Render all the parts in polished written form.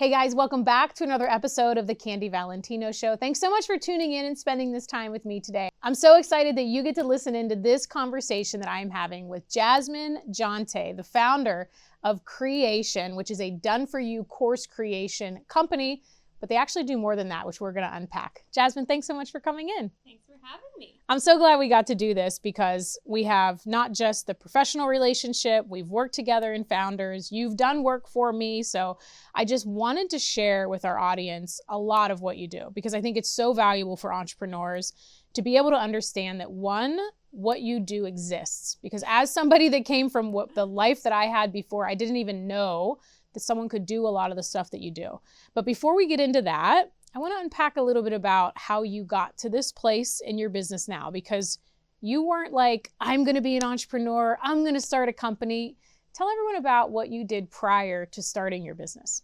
Hey guys, welcome back to another episode of the Candy Valentino Show. Thanks so much for tuning in and spending this time with me today. I'm so excited that you get to listen into this conversation that I'm having with Jasmine Jonte, the founder of Creation, which is a done-for-you course creation company, but they actually do more than that, which we're going to unpack. Jasmine, thanks so much for coming in. Thanks for having me. I'm so glad we got to do this because we have not just the professional relationship, we've worked together in Founders, you've done work for me, so I just wanted to share with our audience a lot of what you do because I think it's so valuable for entrepreneurs to be able to understand that one, what you do exists. Because as somebody that came from the life that I had before, I didn't even know that someone could do a lot of the stuff that you do. But before we get into that, I want to unpack a little bit about how you got to this place in your business now, because you weren't like, I'm going to be an entrepreneur, I'm going to start a company. Tell everyone about what you did prior to starting your business.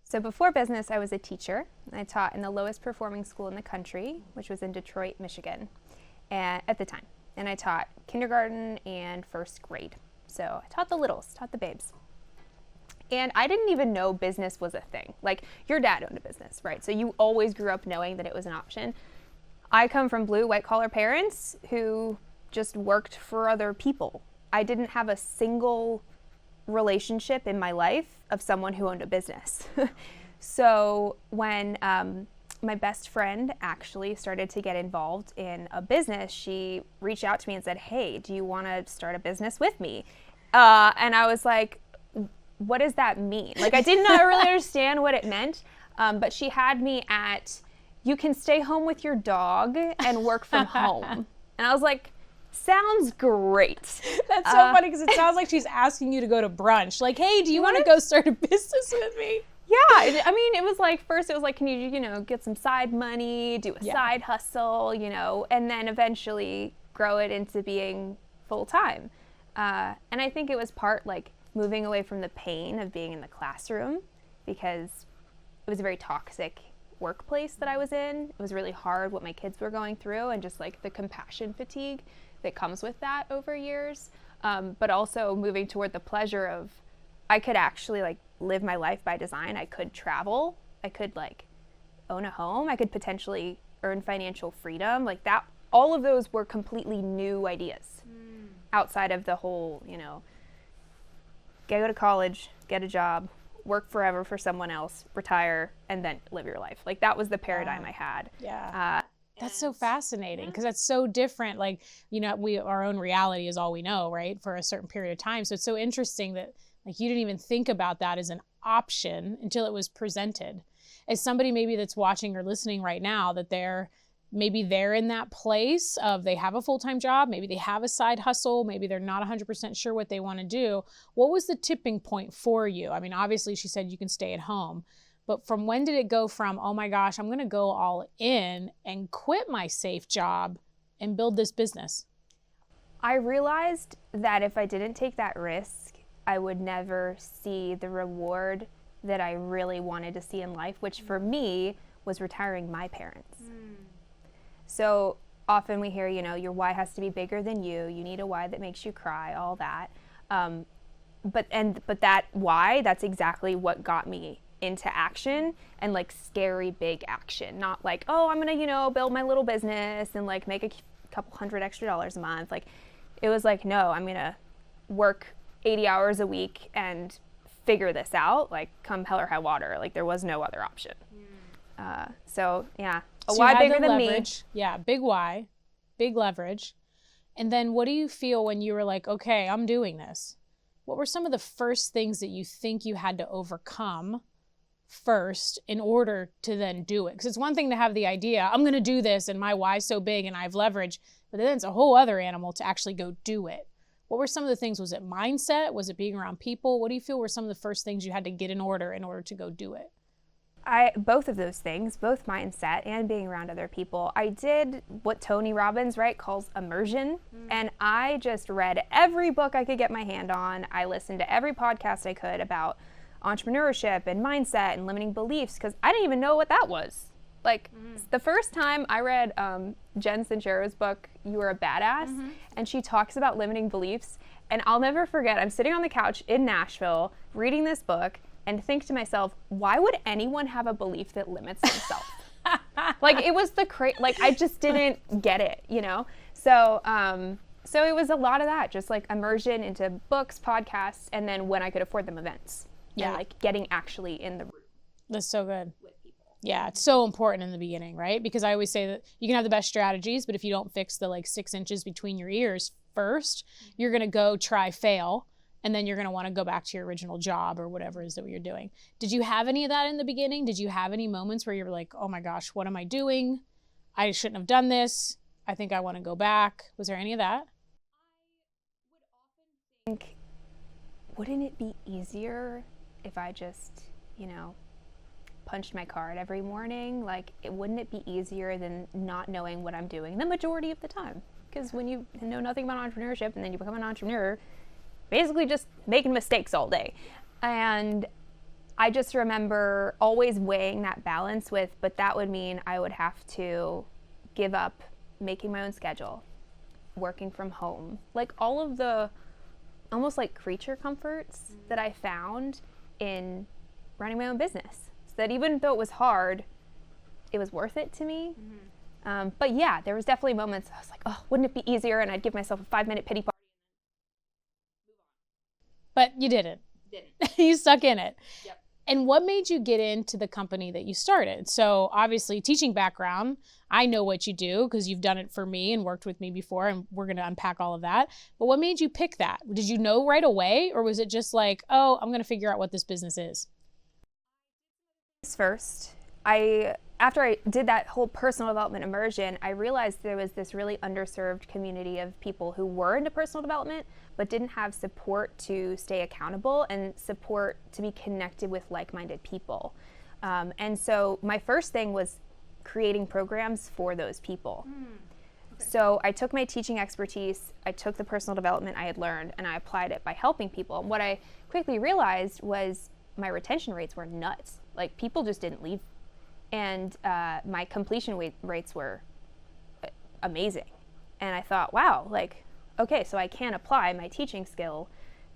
So before business, I was a teacher. I taught in the lowest performing school in the country, which was in Detroit, Michigan, at the time. And I taught kindergarten and first grade. So I taught the littles, taught the babes. And I didn't even know business was a thing. Like, your dad owned a business, right? So you always grew up knowing that it was an option. I come from blue, white-collar parents who just worked for other people. I didn't have a single relationship in my life of someone who owned a business. So when my best friend actually started to get involved in a business, she reached out to me and said, hey, do you want to start a business with me? And I was like, what does that mean? Like, I did not really understand what it meant, but she had me at, you can stay home with your dog and work from home. And I was like, sounds great. That's so funny because it sounds like she's asking you to go to brunch. Like, hey, do you want to go start a business with me? Yeah, I mean, it was like, first it was like, can you get some side money, do a side hustle, and then eventually grow it into being full-time. And I think it was part like moving away from the pain of being in the classroom, because it was a very toxic workplace that I was in. It was really hard what my kids were going through, and just like the compassion fatigue that comes with that over years. But also moving toward the pleasure of, I could actually like live my life by design. I could travel. I could like own a home. I could potentially earn financial freedom. Like that, all of those were completely new ideas outside of the whole, go to college, get a job, work forever for someone else, retire, and then live your life. Like that was the paradigm I had. Yeah. That's so fascinating because that's so different. Like, our own reality is all we know, right? For a certain period of time. So it's so interesting that like you didn't even think about that as an option until it was presented. As somebody maybe that's watching or listening right now, that they're in that place of they have a full-time job, maybe they have a side hustle, maybe they're not 100% sure what they want to do. What was the tipping point for you? I mean, obviously she said you can stay at home, but from when did it go from, oh my gosh, I'm going to go all in and quit my safe job and build this business? I realized that if I didn't take that risk, I would never see the reward that I really wanted to see in life, which for me was retiring my parents. So often we hear, your why has to be bigger than you. You need a why that makes you cry, all that. But that why, that's exactly what got me into action, and like scary big action. Not like, oh, I'm gonna, build my little business and like make a couple $100 extra a month. Like it was like, no, I'm gonna work 80 hours a week and figure this out, like come hell or high water. Like there was no other option. So why bigger than me. Yeah, big why, big leverage. And then what do you feel when you were like, okay, I'm doing this? What were some of the first things that you think you had to overcome first in order to then do it? Because it's one thing to have the idea, I'm going to do this and my why's so big and I have leverage, but then it's a whole other animal to actually go do it. What were some of the things? Was it mindset? Was it being around people? What do you feel were some of the first things you had to get in order to go do it? Both of those things, both mindset and being around other people. I did what Tony Robbins, calls immersion. And I just read every book I could get my hand on. I listened to every podcast I could about entrepreneurship and mindset and limiting beliefs, because I didn't even know what that was. Like the first time I read Jen Sincero's book, You Are a Badass, and she talks about limiting beliefs. And I'll never forget, I'm sitting on the couch in Nashville reading this book, and think to myself, why would anyone have a belief that limits themselves? Like, it was like, I just didn't get it, you know? So, so it was a lot of that, just like immersion into books, podcasts, and then when I could afford them, events. Yeah. And like getting actually in the room. That's so good. Yeah, it's so important in the beginning, right? Because I always say that you can have the best strategies, but if you don't fix the like 6 inches between your ears first, you're going to go try, fail, and then you're going to want to go back to your original job or whatever it is that you're doing. Did you have any of that in the beginning? Did you have any moments where you were like, oh my gosh, what am I doing? I shouldn't have done this. I think I want to go back. Was there any of that? I would often think, wouldn't it be easier if I just, you know, punched my card every morning? Like, wouldn't it be easier than not knowing what I'm doing the majority of the time? Because when you know nothing about entrepreneurship and then you become an entrepreneur, basically just making mistakes all day. And I just remember always weighing that balance with, but that would mean I would have to give up making my own schedule, working from home, like all of the almost like creature comforts that I found in running my own business. So that even though it was hard, it was worth it to me. But yeah, there was definitely moments I was like, oh, wouldn't it be easier? And I'd give myself a 5-minute pity party. But you didn't. You stuck in it. Yep. And what made you get into the company that you started? So obviously teaching background, I know what you do because you've done it for me and worked with me before, and we're going to unpack all of that. But what made you pick that? Did you know right away, or was it just like, oh, I'm going to figure out what this business is? First, after I did that whole personal development immersion, I realized there was this really underserved community of people who were into personal development but didn't have support to stay accountable and support to be connected with like-minded people. And so my first thing was creating programs for those people. Okay. So I took my teaching expertise, I took the personal development I had learned, and I applied it by helping people. And what I quickly realized was my retention rates were nuts. Like, people just didn't leave. And my completion rates were amazing. And I thought, wow, like, okay, so I can apply my teaching skill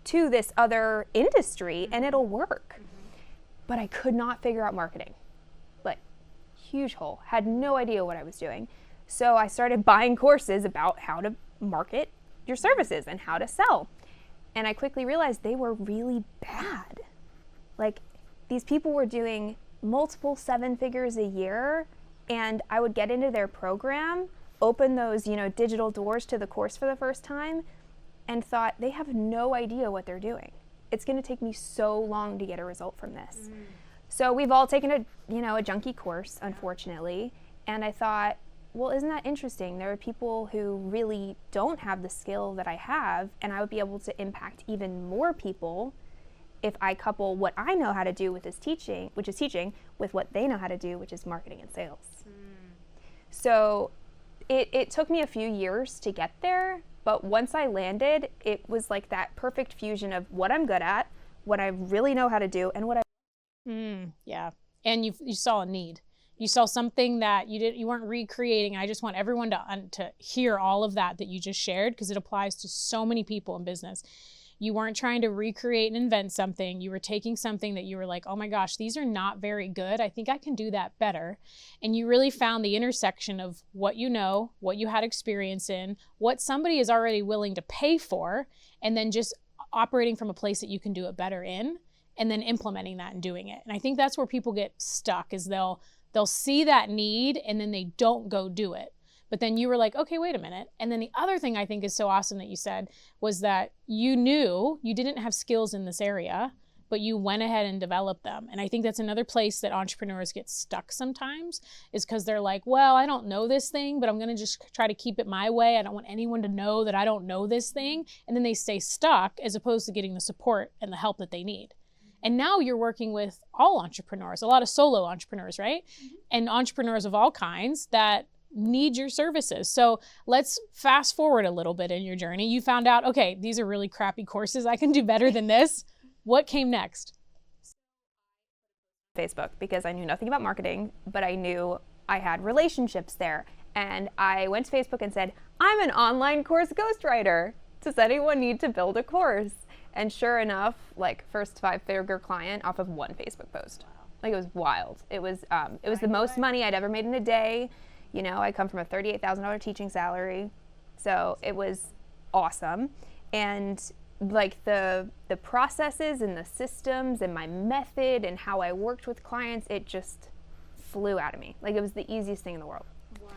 to this other industry and it'll work. But I could not figure out marketing. Like, huge hole. Had no idea what I was doing. So I started buying courses about how to market your services and how to sell. And I quickly realized they were really bad. Like, these people were doing multiple 7 figures a year, and I would get into their program, open those, digital doors to the course for the first time, and thought, they have no idea what they're doing. It's going to take me so long to get a result from this. So we've all taken a junky course, unfortunately, and I thought, well, isn't that interesting? There are people who really don't have the skill that I have, and I would be able to impact even more people if I couple what I know how to do with teaching, with what they know how to do, which is marketing and sales. So it took me a few years to get there, but once I landed, it was like that perfect fusion of what I'm good at, what I really know how to do, and what I... Yeah, and you saw a need. You saw something that you weren't recreating. I just want everyone to hear all of that you just shared, because it applies to so many people in business. You weren't trying to recreate and invent something. You were taking something that you were like, oh my gosh, these are not very good. I think I can do that better. And you really found the intersection of what you know, what you had experience in, what somebody is already willing to pay for, and then just operating from a place that you can do it better in, and then implementing that and doing it. And I think that's where people get stuck, is they'll see that need and then they don't go do it. But then you were like, okay, wait a minute. And then the other thing I think is so awesome that you said was that you knew you didn't have skills in this area, but you went ahead and developed them. And I think that's another place that entrepreneurs get stuck sometimes, is because they're like, well, I don't know this thing, but I'm going to just try to keep it my way. I don't want anyone to know that I don't know this thing. And then they stay stuck, as opposed to getting the support and the help that they need. And now you're working with all entrepreneurs, a lot of solo entrepreneurs, right? And entrepreneurs of all kinds that need your services. So let's fast forward a little bit in your journey. You found out, okay, these are really crappy courses. I can do better than this. What came next? Facebook, because I knew nothing about marketing, but I knew I had relationships there. And I went to Facebook and said, I'm an online course ghostwriter. Does anyone need to build a course? And sure enough, like first 5-figure client off of one Facebook post. Like it was wild. It was the most money I'd ever made in a day. You know, I come from a $38,000 teaching salary. So it was awesome. And like the processes and the systems and my method and how I worked with clients, it just flew out of me. Like it was the easiest thing in the world. Wow.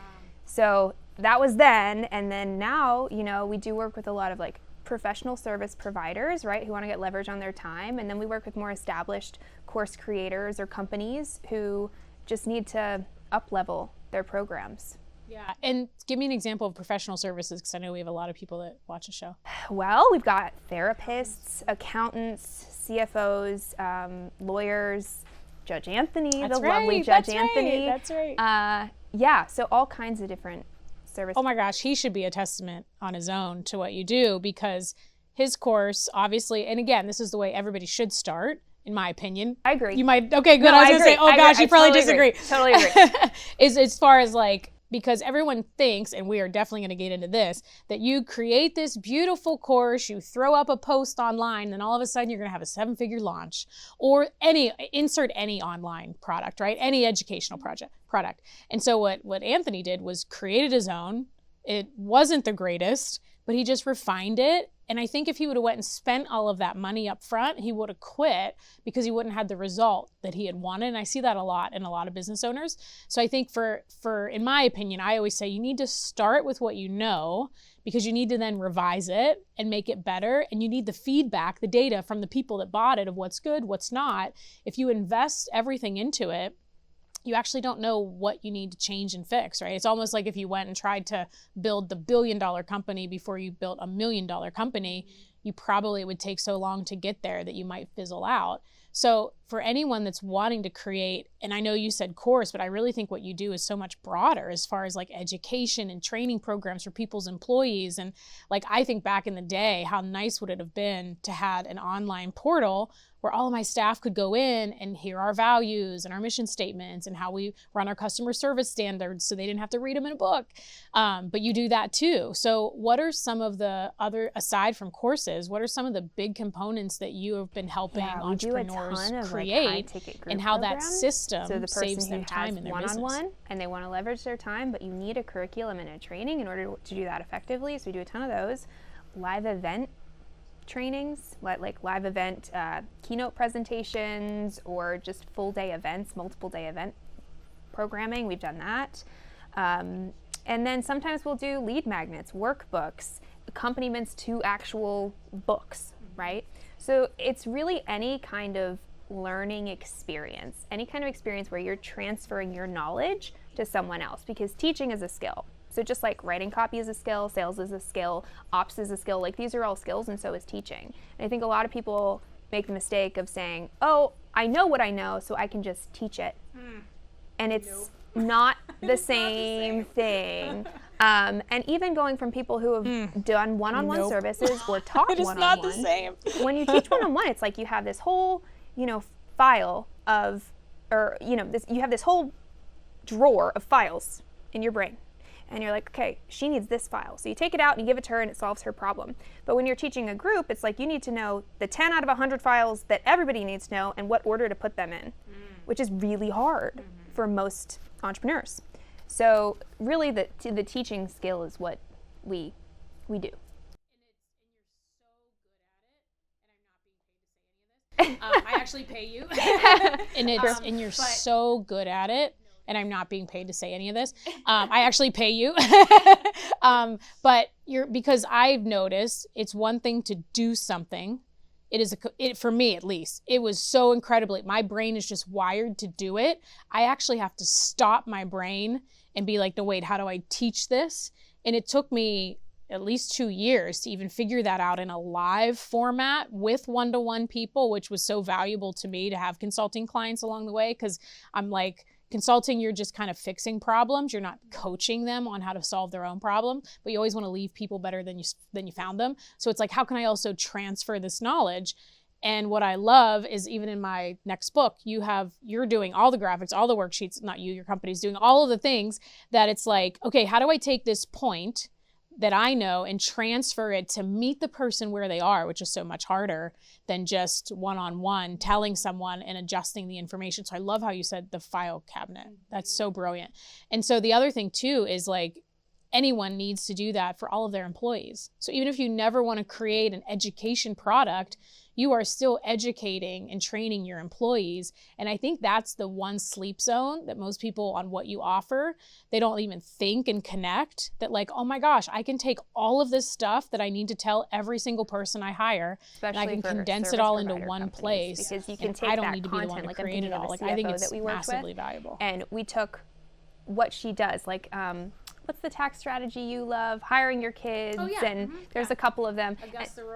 So that was then. And then now, you know, we do work with a lot of like professional service providers, right, who want to get leverage on their time. And then we work with more established course creators or companies who just need to up-level their programs. Yeah, and give me an example of professional services, because I know we have a lot of people that watch the show. Well, we've got therapists, accountants, CFOs, lawyers, Judge Anthony, lovely Judge Anthony. That's right. Yeah, so all kinds of different services. Oh my gosh, he should be a testament on his own to what you do, because his course, obviously, and again, this is the way everybody should start, in my opinion. I agree. You might, okay, good. No, I was going to say, oh gosh, you probably disagree. Totally agree. Is as far as like, because everyone thinks, and we are definitely going to get into this, that you create this beautiful course, you throw up a post online, then all of a sudden you're going to have a 7-figure launch, or insert any online product, right? Any educational product. And so what Anthony did was created his own. It wasn't the greatest, but he just refined it. And I think if he would have went and spent all of that money up front, he would have quit because he wouldn't have had the result that he had wanted. And I see that a lot in a lot of business owners. So I think for in my opinion, I always say you need to start with what you know, because you need to then revise it and make it better. And you need the feedback, the data from the people that bought it of what's good, what's not. If you invest everything into it, you actually don't know what you need to change and fix, right? It's almost like if you went and tried to build the $1 billion company before you built a $1 million company, you probably would take so long to get there that you might fizzle out. So for anyone that's wanting to create, and I know you said course, but I really think what you do is so much broader as far as like education and training programs for people's employees. And like, I think back in the day, how nice would it have been to have an online portal where all of my staff could go in and hear our values and our mission statements and how we run our customer service standards, so they didn't have to read them in a book. But you do that too. So what are some of the other, aside from courses, what are some of the big components that you have been helping entrepreneurs create, and how that system saves them time in their business? One-on-one, and they want to leverage their time, but you need a curriculum and a training in order to do that effectively. So we do a ton of those. Live event trainings, like live event keynote presentations, or just full day events, multiple day event programming. We've done that. And then sometimes we'll do lead magnets, workbooks, accompaniments to actual books, right? So it's really any kind of learning experience, any kind of experience where you're transferring your knowledge to someone else, because teaching is a skill. So just like writing copy is a skill, sales is a skill, ops is a skill, like these are all skills, and so is teaching. And I think a lot of people make the mistake of saying, oh, I know what I know, so I can just teach it. And it's not the same thing. And even going from people who have done one-on-one services or taught one-on-one. It's not the same. When you teach one-on-one, it's like you have this whole, file of, or, you have this whole drawer of files in your brain. And you're like, okay, she needs this file. So you take it out and you give it to her and it solves her problem. But when you're teaching a group, it's like you need to know the 10 out of 100 files that everybody needs to know and what order to put them in, which is really hard for most entrepreneurs. So really the teaching skill is what we do. I actually pay you, and you're so good at it, and I'm not being paid to say any of this. I actually pay you, but because I've noticed it's one thing to do something. For me at least, it was so incredibly, my brain is just wired to do it. I actually have to stop my brain and be like, no, wait, how do I teach this? And it took me at least 2 years to even figure that out in a live format with one-to-one people, which was so valuable to me to have consulting clients along the way. Because I'm like, consulting, you're just kind of fixing problems. You're not coaching them on how to solve their own problem, but you always want to leave people better than you found them. So it's like, how can I also transfer this knowledge? And what I love is, even in my next book, you're doing all the graphics, all the worksheets, not you, your company's doing all of the things that it's like, okay, how do I take this point that I know and transfer it to meet the person where they are, which is so much harder than just one-on-one telling someone and adjusting the information. So I love how you said the file cabinet. That's so brilliant. And so the other thing too is like, anyone needs to do that for all of their employees. So even if you never want to create an education product, you are still educating and training your employees. And I think that's the one sleep zone that most people on what you offer, they don't even think and connect that like, oh my gosh, I can take all of this stuff that I need to tell every single person I hire, and I can condense it all into one place. Because you can take I don't that need to be the one to content, create it all. Like, I think it's massively valuable. And we took what she does, like, what's the tax strategy you love? Hiring your kids, and there's a couple of them.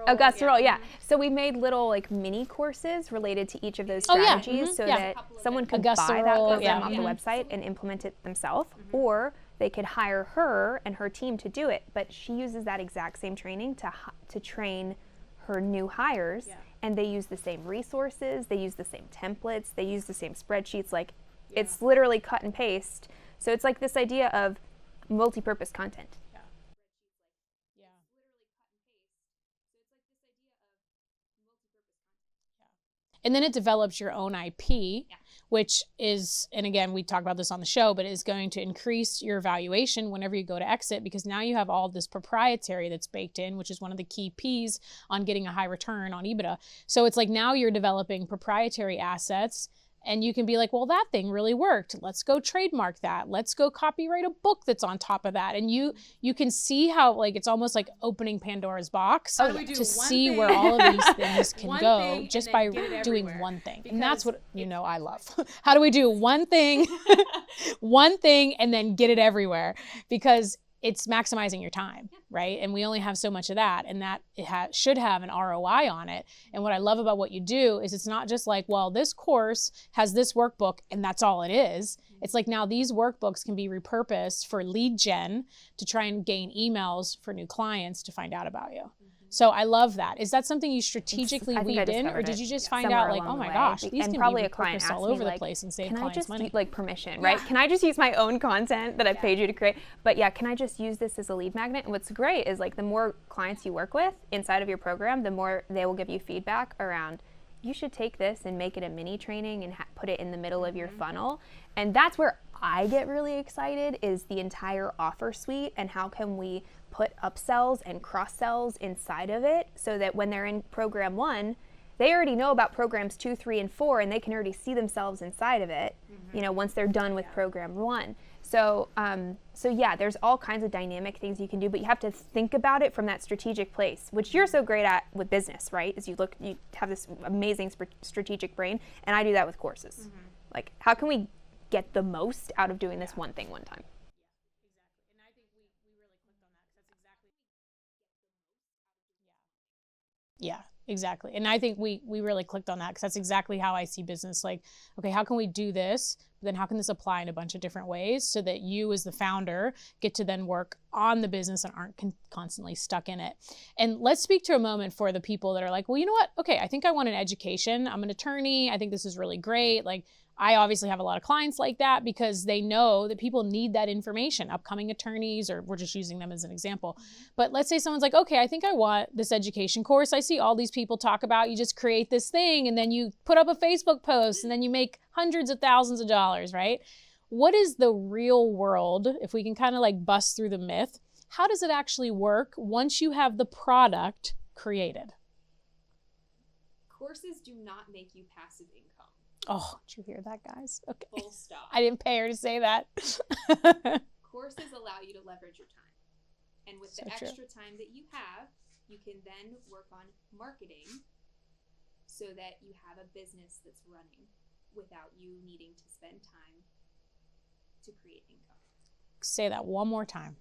Augusta Roll, yeah. So we made little like mini courses related to each of those strategies, so that someone could buy that program off the website and implement it themselves, or they could hire her and her team to do it. But she uses that exact same training to train her new hires, and they use the same resources, they use the same templates, they use the same spreadsheets. Like, it's literally cut and paste. So it's like this idea of multi-purpose content. And then it develops your own IP, which is, and again, we talk about this on the show, but is going to increase your valuation whenever you go to exit, because now you have all this proprietary that's baked in, which is one of the key P's on getting a high return on EBITDA. So it's like now you're developing proprietary assets, and you can be like, well, that thing really worked. Let's go trademark that. Let's go copyright a book that's on top of that. And you can see how like it's almost like opening Pandora's box to see where all of these things can go just by doing one thing. And that's what I love. How do we do one thing, one thing, and then get it everywhere? Because it's maximizing your time, right? And we only have so much of that, and that it should have an ROI on it. And what I love about what you do is it's not just like, well, this course has this workbook and that's all it is. It's like now these workbooks can be repurposed for lead gen to try and gain emails for new clients to find out about you. So I love that. Is that something you strategically weaved in, or did you just find out like, oh my gosh, these can be repurposed all over the place and save clients money? Like permission, right? Can I just use my own content that I paid you to create? But can I just use this as a lead magnet? And what's great is like the more clients you work with inside of your program, the more they will give you feedback around, you should take this and make it a mini training and put it in the middle of your funnel. And that's where I get really excited, is the entire offer suite, and how can we put upsells and cross-sells inside of it so that when they're in program 1, they already know about programs 2, 3, and 4, and they can already see themselves inside of it, once they're done with program 1. So, there's all kinds of dynamic things you can do, but you have to think about it from that strategic place, which you're so great at with business, right? As you have this amazing strategic brain, and I do that with courses. Like, how can we get the most out of doing this one thing one time? Yeah, exactly. And I think we really clicked on that, because that's exactly how I see business. Like, okay, how can we do this? But then how can this apply in a bunch of different ways so that you as the founder get to then work on the business and aren't constantly stuck in it? And let's speak to a moment for the people that are like, well, you know what? Okay, I think I want an education. I'm an attorney. I think this is really great. Like, I obviously have a lot of clients like that because they know that people need that information, upcoming attorneys, or we're just using them as an example. But let's say someone's like, okay, I think I want this education course. I see all these people talk about, you just create this thing and then you put up a Facebook post and then you make hundreds of thousands of dollars, right? What is the real world, if we can kind of like bust through the myth, how does it actually work once you have the product created? Courses do not make you passive income. Oh, did you hear that, guys? Okay. Full stop. I didn't pay her to say that. Courses allow you to leverage your time. And with the extra time that you have, you can then work on marketing so that you have a business that's running without you needing to spend time to create income. Say that one more time.